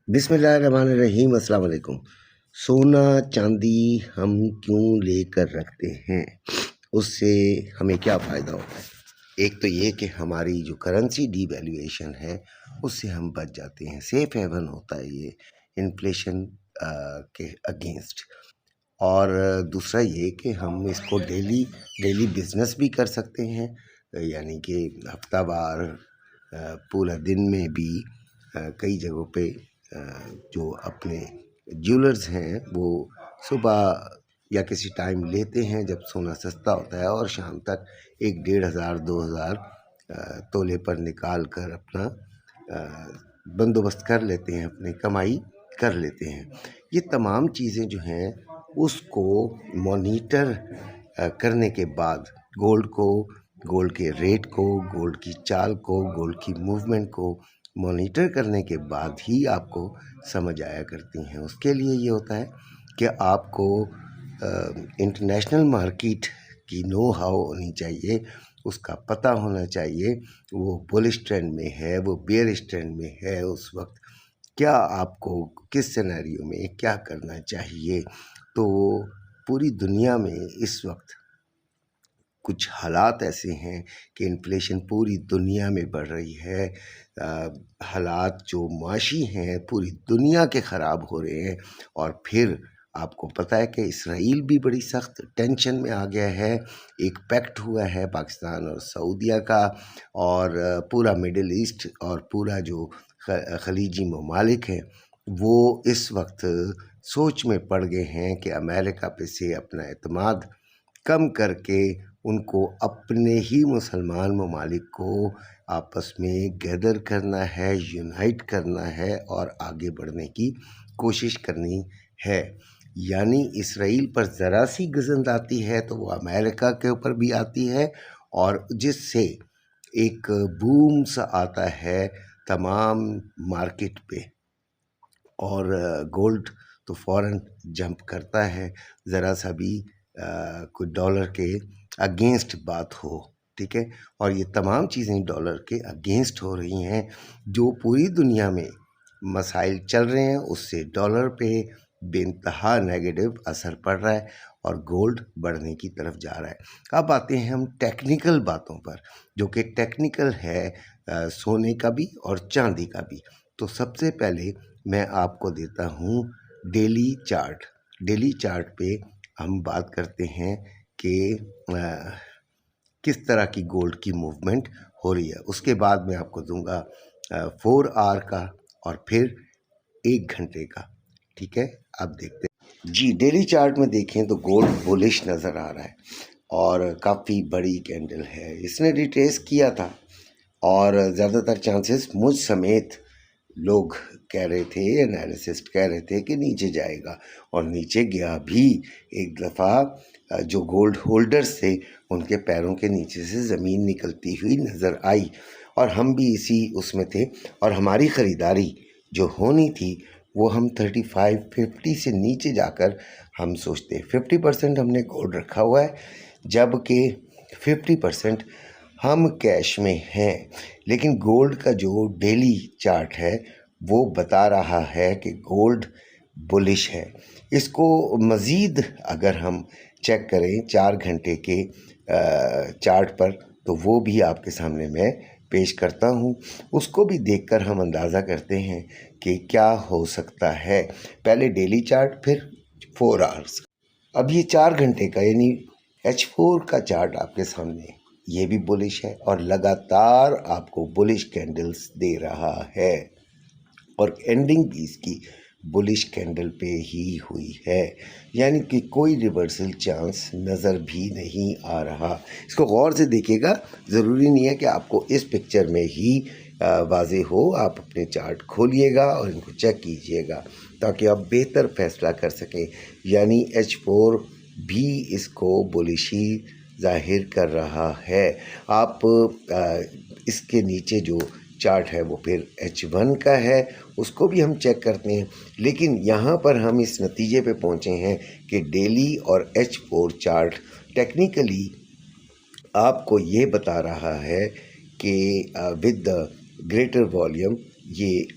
बिस्मिल्लाहिर्रहमानिर्रहीम, अस्सलाम वालेकुम। सोना चांदी हम क्यों लेकर रखते हैं, उससे हमें क्या फ़ायदा होता है? एक तो ये कि हमारी जो करेंसी डिवैल्यूएशन है उससे हम बच जाते हैं, सेफ हेवन होता है ये इन्फ्लेशन के अगेंस्ट। और दूसरा ये कि हम इसको डेली डेली बिजनेस भी कर सकते हैं, यानी कि हफ्तावार पूरा दिन में भी कई जगहों पे जो अपने ज्वेलर्स हैं वो सुबह या किसी टाइम लेते हैं जब सोना सस्ता होता है, और शाम तक 1,500-2,000 तोले पर निकाल कर अपना बंदोबस्त कर लेते हैं, अपनी कमाई कर लेते हैं। ये तमाम चीज़ें जो हैं उसको मॉनिटर करने के बाद गोल्ड को, गोल्ड के रेट को, गोल्ड की चाल को, गोल्ड की मूवमेंट को मॉनिटर करने के बाद ही आपको समझ आया करती हैं। उसके लिए ये होता है कि आपको इंटरनेशनल मार्केट की नो हाउ होनी चाहिए, उसका पता होना चाहिए वो बुलिश ट्रेंड में है, वो बेयरिश ट्रेंड में है, उस वक्त क्या आपको किस सिनेरियो में क्या करना चाहिए। तो पूरी दुनिया में इस वक्त कुछ हालात ऐसे हैं कि इन्फ्लेशन पूरी दुनिया में बढ़ रही है। हालात जो मुआशी हैं पूरी दुनिया के ख़राब हो रहे हैं, और फिर आपको पता है कि इसराइल भी बड़ी सख्त टेंशन में आ गया है। एक पैक्ट हुआ है पाकिस्तान और सऊदीया का, और पूरा मिडिल ईस्ट और पूरा जो खलीजी ममालिक हैं वो इस वक्त सोच में पड़ गए हैं कि अमेरिका पे से अपना एतमाद कम करके उनको अपने ही मुसलमान ममालिक को आपस में गैदर करना है, यूनाइट करना है और आगे बढ़ने की कोशिश करनी है। यानी इसराइल पर ज़रा सी गज़ंद आती है तो वो अमेरिका के ऊपर भी आती है, और जिससे एक बूम सा आता है तमाम मार्केट पे, और गोल्ड तो फ़ौरन जंप करता है ज़रा सा भी कोई डॉलर के अगेंस्ट बात हो, ठीक है। और ये तमाम चीज़ें डॉलर के अगेंस्ट हो रही हैं, जो पूरी दुनिया में मसाइल चल रहे हैं उससे डॉलर पे बेइंतहा नेगेटिव असर पड़ रहा है और गोल्ड बढ़ने की तरफ जा रहा है। अब आते हैं हम टेक्निकल बातों पर, जो कि टेक्निकल है सोने का भी और चांदी का भी। तो सबसे पहले मैं आपको देता हूँ डेली चार्ट। डेली चार्ट पे हम बात करते हैं कि किस तरह की गोल्ड की मूवमेंट हो रही है। उसके बाद मैं आपको दूंगा 4 आवर का और फिर 1 घंटे का, ठीक है। अब देखते हैं जी, डेली चार्ट में देखें तो गोल्ड बुलिश नज़र आ रहा है और काफ़ी बड़ी कैंडल है। इसने रिट्रेस किया था और ज़्यादातर चांसेस मुझ समेत लोग कह रहे थे, एनालिसिस्ट कह रहे थे कि नीचे जाएगा, और नीचे गया भी। एक दफ़ा जो गोल्ड होल्डर्स थे उनके पैरों के नीचे से ज़मीन निकलती हुई नज़र आई, और हम भी इसी उसमें थे। और हमारी ख़रीदारी जो होनी थी वो हम 35-50 से नीचे जाकर हम सोचते 50% हमने गोल्ड रखा हुआ है, जबकि 50% हम कैश में हैं। लेकिन गोल्ड का जो डेली चार्ट है वो बता रहा है कि गोल्ड बुलिश है। इसको मज़ीद अगर हम चेक करें 4 घंटे के चार्ट पर, तो वो भी आपके सामने मैं पेश करता हूँ। उसको भी देखकर हम अंदाज़ा करते हैं कि क्या हो सकता है। पहले डेली चार्ट, फिर 4 आवर्स। अब ये 4 घंटे का यानी H4 का चार्ट आपके सामने, ये भी बुलिश है और लगातार आपको बुलिश कैंडल्स दे रहा है, और एंडिंग भी इसकी बुलिश कैंडल पे ही हुई है। यानी कि कोई रिवर्सल चांस नज़र भी नहीं आ रहा। इसको गौर से देखिएगा, ज़रूरी नहीं है कि आपको इस पिक्चर में ही वाज़ेह हो। आप अपने चार्ट खोलिएगा और इनको चेक कीजिएगा ताकि आप बेहतर फैसला कर सकें। यानी H4 भी इसको बुलिशी ज़ाहिर कर रहा है। आप इसके नीचे जो चार्ट है वो फिर H1 का है, उसको भी हम चेक करते हैं। लेकिन यहाँ पर हम इस नतीजे पे पहुँचे हैं कि डेली और H4 चार्ट टेक्निकली आपको ये बता रहा है कि विद द ग्रेटर वॉल्यूम ये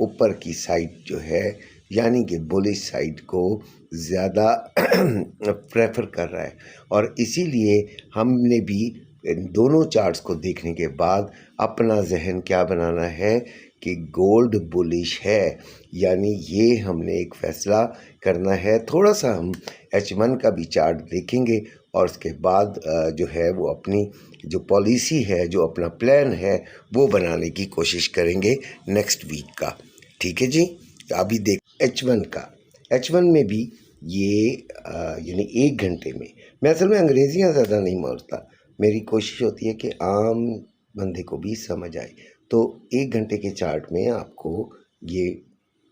ऊपर की साइड जो है यानी कि बुलिश साइड को ज़्यादा प्रेफर कर रहा है, और इसीलिए हमने भी इन दोनों चार्ट्स को देखने के बाद अपना जहन क्या बनाना है कि गोल्ड बुलिश है, यानी ये हमने एक फ़ैसला करना है। थोड़ा सा हम H1 का भी चार्ट देखेंगे और उसके बाद जो है वो अपनी जो पॉलिसी है, जो अपना प्लान है, वो बनाने की कोशिश करेंगे नेक्स्ट वीक का। ठीक है जी। अभी देख H1 का, H1 में भी ये यानी 1 घंटे में, मैं असल में अंग्रेजियाँ ज़्यादा नहीं मारता, मेरी कोशिश होती है कि आम बंदे को भी समझ आए। तो 1 घंटे के चार्ट में आपको ये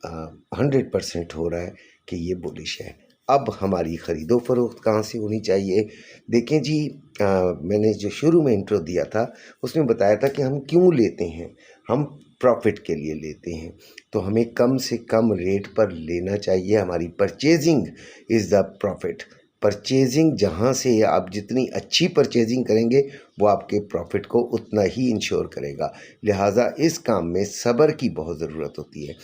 100% हो रहा है कि ये बुलिश है। अब हमारी ख़रीदो फरोख्त कहाँ से होनी चाहिए? देखें जी, मैंने जो शुरू में इंट्रो दिया था उसमें बताया था कि हम क्यों लेते हैं। हम प्रॉफिट के लिए लेते हैं, तो हमें कम से कम रेट पर लेना चाहिए। हमारी purchasing is the profit. Purchasing जहाँ से आप जितनी अच्छी परचेजिंग करेंगे वो आपके प्रॉफिट को उतना ही इंश्योर करेगा। लिहाजा इस काम में सब्र की बहुत ज़रूरत होती है।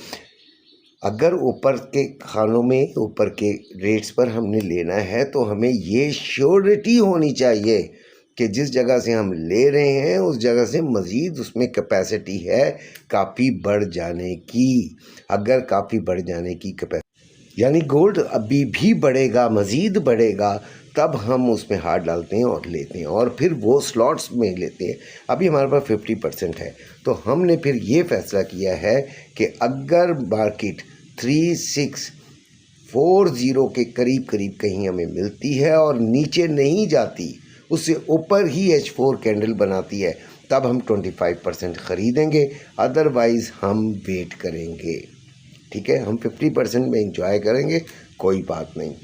अगर ऊपर के खानों में ऊपर के रेट्स पर हमने लेना है तो हमें ये श्योरिटी होनी चाहिए कि जिस जगह से हम ले रहे हैं उस जगह से मज़ीद उसमें कैपेसिटी है काफ़ी बढ़ जाने की। अगर काफ़ी बढ़ जाने की कैपेसिटी यानी गोल्ड अभी भी बढ़ेगा, मज़ीद बढ़ेगा, तब हम उसमें हाथ डालते हैं और लेते हैं, और फिर वो स्लॉट्स में लेते हैं। अभी हमारे पास 50% है, तो हमने फिर ये फ़ैसला किया है कि अगर मार्केट 3640 के करीब करीब कहीं हमें मिलती है और नीचे नहीं जाती, उससे ऊपर ही H4 कैंडल बनाती है, तब हम 25% ख़रीदेंगे, अदरवाइज़ हम वेट करेंगे। ठीक है, हम 50% में इंजॉय करेंगे, कोई बात नहीं।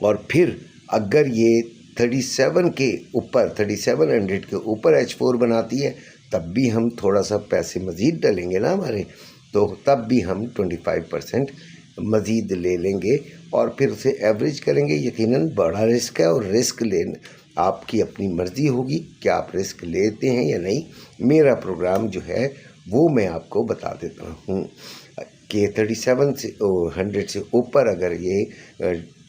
और फिर अगर ये 37 के ऊपर 3700 के ऊपर H4 बनाती है, तब भी हम थोड़ा सा पैसे मज़ीद डालेंगे ना हमारे, तो तब भी हम 25% मज़ीद ले लेंगे और फिर उसे एवरेज करेंगे। यकीनन बड़ा रिस्क है, और रिस्क लेना आपकी अपनी मर्ज़ी होगी कि आप रिस्क लेते हैं या नहीं। मेरा प्रोग्राम जो है वो मैं आपको बता देता हूँ कि 3700 से ऊपर, अगर ये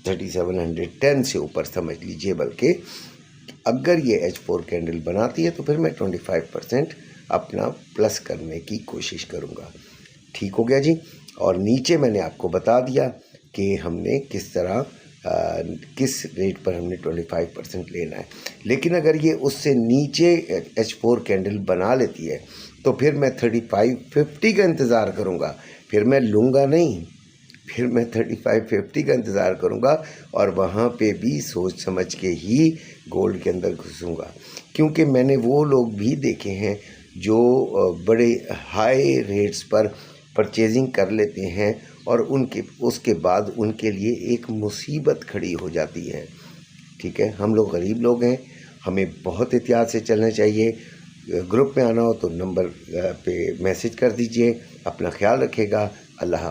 3710 से ऊपर समझ लीजिए, बल्कि अगर ये H4 कैंडल बनाती है तो फिर मैं 25% अपना प्लस करने की कोशिश करूँगा। ठीक हो गया जी। और नीचे मैंने आपको बता दिया कि हमने किस तरह किस रेट पर हमने 25% लेना है। लेकिन अगर ये उससे नीचे H4 कैंडल बना लेती है तो फिर मैं 3550 का इंतज़ार करूँगा, फिर मैं लूँगा नहीं, फिर मैं 3550 का इंतज़ार करूँगा, और वहाँ पे भी सोच समझ के ही गोल्ड के अंदर घुसूँगा। क्योंकि मैंने वो लोग भी देखे हैं जो बड़े हाई रेट्स पर परचेजिंग कर लेते हैं और उसके बाद उनके लिए एक मुसीबत खड़ी हो जाती है। ठीक है, हम लोग गरीब लोग हैं, हमें बहुत एहतियात से चलना चाहिए। ग्रुप में आना हो तो नंबर पे मैसेज कर दीजिए। अपना ख्याल रखिएगा। अल्लाह।